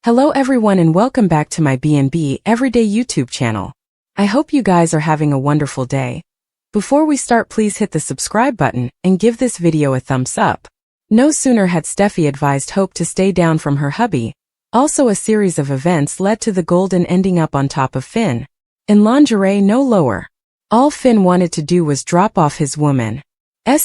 Hello everyone and welcome back to my B&B Everyday YouTube channel. I hope you guys are having a wonderful day. Before we start, please hit the subscribe button and give this video a thumbs up. No sooner had Steffy advised Hope to stay down from her hubby, also a series of events led to the Golden ending up on top of Finn. In lingerie no lower. All Finn wanted to do was drop off his woman's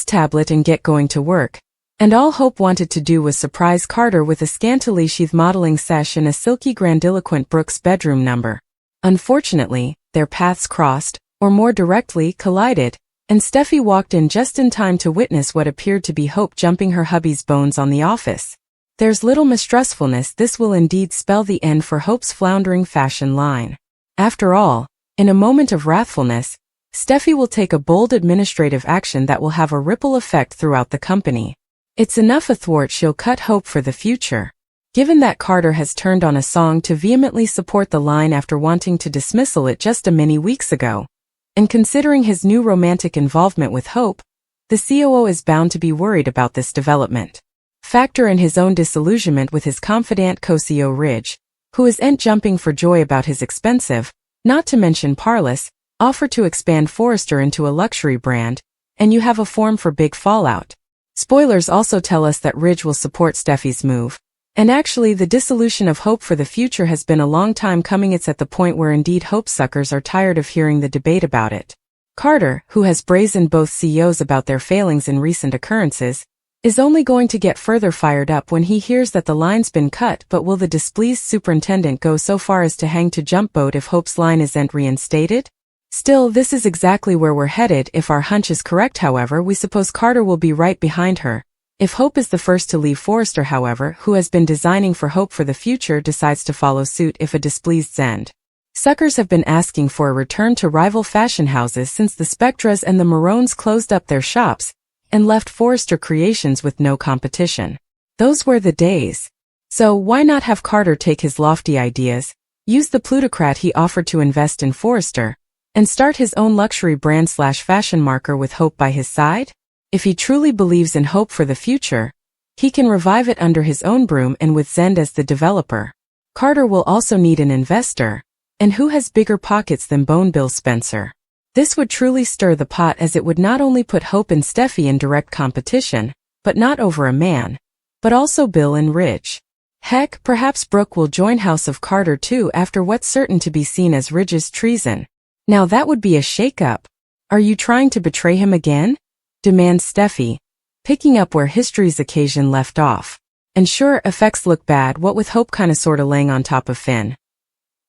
tablet and get going to work. And all Hope wanted to do was surprise Carter with a scantily sheathed modeling sesh in a silky grandiloquent Brooks bedroom number. Unfortunately, their paths crossed, or more directly, collided, and Steffy walked in just in time to witness what appeared to be Hope jumping her hubby's bones on the office. There's little mistrustfulness this will indeed spell the end for Hope's floundering fashion line. After all, in a moment of wrathfulness, Steffy will take a bold administrative action that will have a ripple effect throughout the company. It's enough athwart she'll cut Hope for the future. Given that Carter has turned on a song to vehemently support the line after wanting to dismissal it just a many weeks ago, and considering his new romantic involvement with Hope, the COO is bound to be worried about this development. Factor in his own disillusionment with his confidant co-CEO Ridge, who is jumping for joy about his expensive, not to mention parlous, offer to expand Forrester into a luxury brand, and you have a form for big fallout. Spoilers also tell us that Ridge will support Steffy's move. And actually the dissolution of Hope for the future has been a long time coming. It's at the point where indeed Hope suckers are tired of hearing the debate about it. Carter, who has brazened both CEOs about their failings in recent occurrences, is only going to get further fired up when he hears that the line's been cut. But will the displeased superintendent go so far as to hang to jump boat if Hope's line isn't reinstated? Still, this is exactly where we're headed. If our hunch is correct, however, we suppose Carter will be right behind her. If Hope is the first to leave, Forrester, however, who has been designing for Hope for the future, decides to follow suit. If a displeased Zend suckers have been asking for a return to rival fashion houses since the Spectras and the Maroons closed up their shops and left Forrester Creations with no competition. Those were the days. So why not have Carter take his lofty ideas, use the plutocrat he offered to invest in Forrester, and start his own luxury brand/fashion marker with Hope by his side? If he truly believes in Hope for the future, he can revive it under his own broom and with Zend as the developer. Carter will also need an investor, and who has bigger pockets than Bone Bill Spencer? This would truly stir the pot, as it would not only put Hope and Steffy in direct competition, but not over a man, but also Bill and Ridge. Heck, perhaps Brooke will join House of Carter too after what's certain to be seen as Ridge's treason. Now that would be a shake-up. Are you trying to betray him again? Demands Steffy, picking up where history's occasion left off. And sure, effects look bad, what with Hope kinda sorta laying on top of Finn.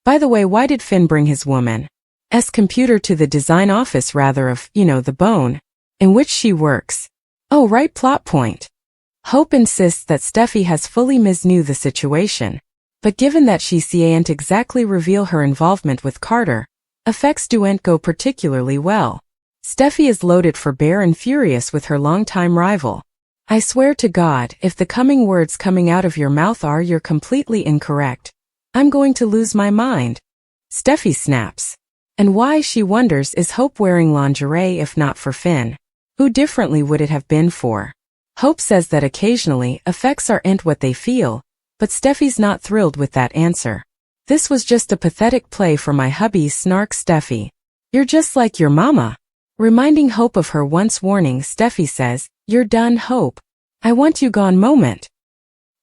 By the way, why did Finn bring his woman's computer to the design office rather of, the Bone, in which she works? Oh right, plot point. Hope insists that Steffy has fully knew the situation. But given that she can't exactly reveal her involvement with Carter, effects don't go particularly well. Steffy is loaded for bear and furious with her longtime rival. I swear to God, if the coming words coming out of your mouth are "you're completely incorrect," I'm going to lose my mind. Steffy snaps. And why, she wonders, is Hope wearing lingerie if not for Finn? Who differently would it have been for? Hope says that occasionally effects aren't what they feel, but Steffy's not thrilled with that answer. This was just a pathetic play for my hubby, snarks Steffy. You're just like your mama. Reminding Hope of her once warning, Steffy says, "You're done, Hope. I want you gone moment."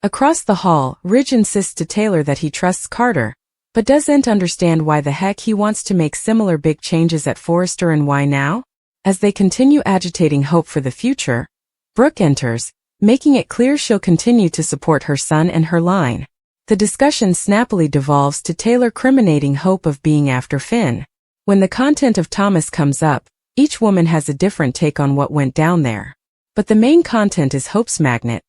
Across the hall, Ridge insists to Taylor that he trusts Carter, but doesn't understand why the heck he wants to make similar big changes at Forrester and why now. As they continue agitating Hope for the future, Brooke enters, making it clear she'll continue to support her son and her line. The discussion snappily devolves to Taylor criminating Hope of being after Finn. When the content of Thomas comes up, each woman has a different take on what went down there. But the main content is Hope's magnet,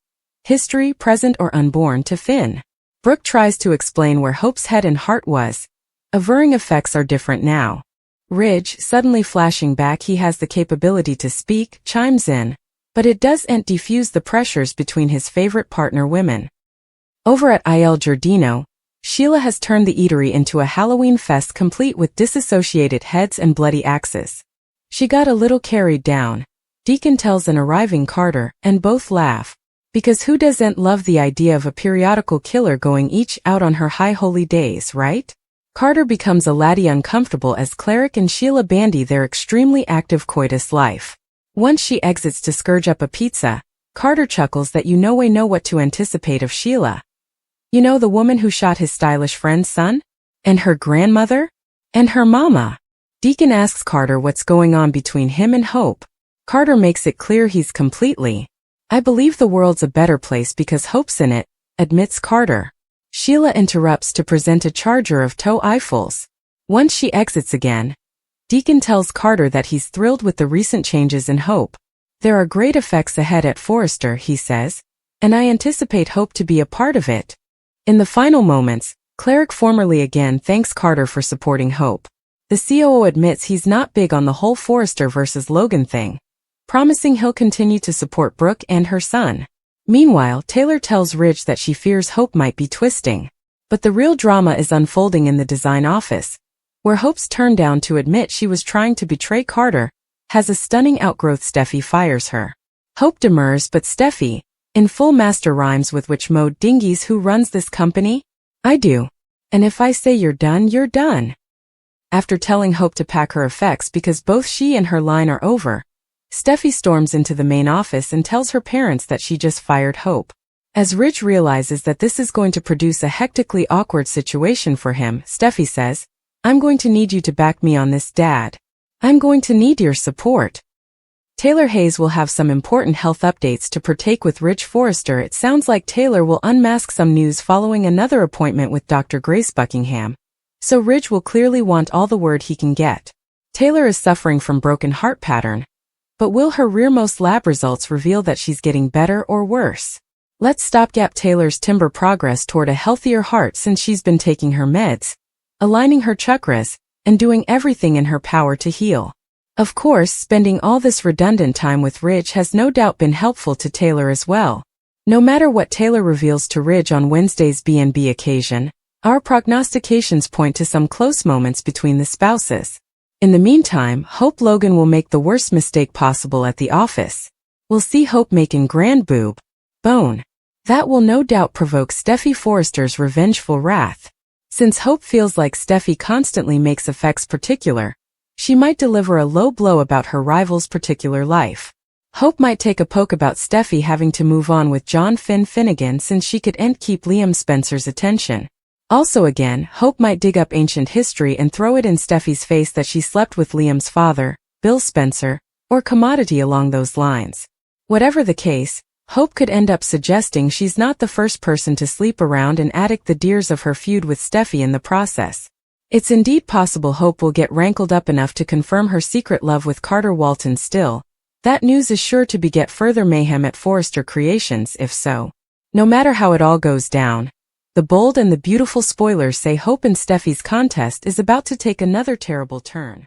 history, present or unborn, to Finn. Brooke tries to explain where Hope's head and heart was, averring effects are different now. Ridge, suddenly flashing back he has the capability to speak, chimes in, but it doesn't defuse the pressures between his favorite partner women. Over at Il Giardino, Sheila has turned the eatery into a Halloween fest complete with disassociated heads and bloody axes. She got a little carried down, Deacon tells an arriving Carter, and both laugh. Because who doesn't love the idea of a periodical killer going each out on her high holy days, right? Carter becomes a laddie uncomfortable as Cleric and Sheila bandy their extremely active coitus life. Once she exits to scourge up a pizza, Carter chuckles that you know what to anticipate of Sheila. You know, the woman who shot his stylish friend's son? And her grandmother? And her mama? Deacon asks Carter what's going on between him and Hope. Carter makes it clear he's completely. I believe the world's a better place because Hope's in it, admits Carter. Sheila interrupts to present a charger of toe Eiffels. Once she exits again, Deacon tells Carter that he's thrilled with the recent changes in Hope. There are great effects ahead at Forrester, he says, and I anticipate Hope to be a part of it. In the final moments, Cleric formally again thanks Carter for supporting Hope. The COO admits he's not big on the whole Forrester versus Logan thing, promising he'll continue to support Brooke and her son. Meanwhile, Taylor tells Ridge that she fears Hope might be twisting. But the real drama is unfolding in the design office, where Hope's turned down to admit she was trying to betray Carter, has a stunning outgrowth. Steffy fires her. Hope demurs, but Steffy, in full master rhymes with which mode dingies who runs this company? I do. And if I say you're done, you're done. After telling Hope to pack her effects because both she and her line are over, Steffy storms into the main office and tells her parents that she just fired Hope. As Ridge realizes that this is going to produce a hectically awkward situation for him, Steffy says, I'm going to need you to back me on this, Dad. I'm going to need your support. Taylor Hayes will have some important health updates to partake with Ridge Forrester. It sounds like Taylor will unmask some news following another appointment with Dr. Grace Buckingham, so Ridge will clearly want all the word he can get. Taylor is suffering from broken heart pattern, but will her rearmost lab results reveal that she's getting better or worse? Let's stopgap Taylor's timber progress toward a healthier heart since she's been taking her meds, aligning her chakras, and doing everything in her power to heal. Of course, spending all this redundant time with Ridge has no doubt been helpful to Taylor as well. No matter what Taylor reveals to Ridge on Wednesday's B&B occasion, our prognostications point to some close moments between the spouses. In the meantime, Hope Logan will make the worst mistake possible at the office. We'll see Hope making grand boob bone. That will no doubt provoke Steffy Forrester's revengeful wrath. Since Hope feels like Steffy constantly makes effects particular, she might deliver a low blow about her rival's particular life. Hope might take a poke about Steffy having to move on with John Finnegan since she could keep Liam Spencer's attention. Also again, Hope might dig up ancient history and throw it in Steffy's face that she slept with Liam's father, Bill Spencer, or commodity along those lines. Whatever the case, Hope could end up suggesting she's not the first person to sleep around and addict the deers of her feud with Steffy in the process. It's indeed possible Hope will get rankled up enough to confirm her secret love with Carter Walton still. That news is sure to beget further mayhem at Forrester Creations if so. No matter how it all goes down, the bold and the beautiful spoilers say Hope and Steffy's contest is about to take another terrible turn.